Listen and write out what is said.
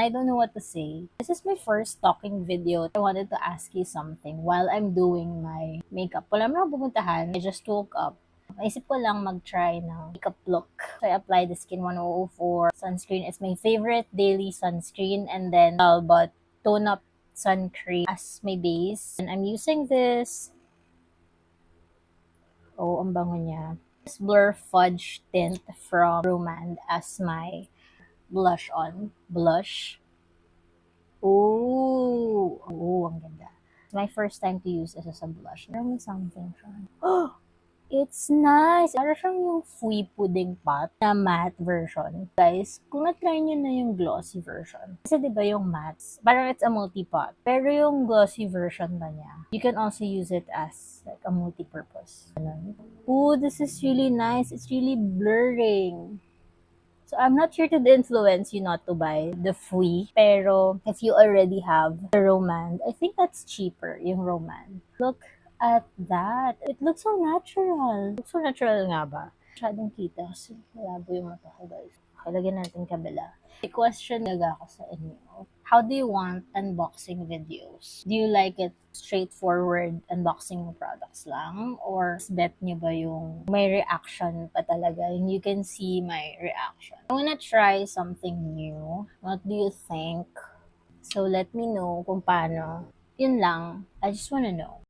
I don't know what to say. This is my first talking video. I wanted to ask you something while I'm doing my makeup. Wala mo akong pupuntahan. I just woke up. Naisip ko lang mag-try ng makeup look. So I applied the Skin 1004 sunscreen. It's my favorite daily sunscreen. And then Talbot Tone Up Sun Cream as my base. And I'm using this. Oh, ang bango niya. This Blur Fudge tint from Romand as my blush on. Blush. Oh, ang ganda. It's my first time to use this as a blush. Meron something siya. Oh, it's nice. Para siyang yung Fui Pudding Pot na matte version. Guys, kung na-try nyo na yung glossy version, kasi diba yung matte, parang it's a multi-pot. Pero yung glossy version ba niya, you can also use it as like a multi-purpose. Oh, this is really nice. It's really blurring. So I'm not here to influence you not to buy the Fui. Pero if you already have the Romand, I think that's cheaper, yung Romand. Look at that. It looks so natural. Looks so natural nga ba? Masyadong kita kasi malabo yung mata ko, guys. Okay, lagyan natin kabila. May question naga ako sa inyo. How do you want unboxing videos? Do you like it straightforward unboxing ng products lang? Or bet nyo ba yung may reaction pa talaga? And you can see my reaction. I wanna try something new. What do you think? So let me know kung paano. Yun lang. I just wanna know.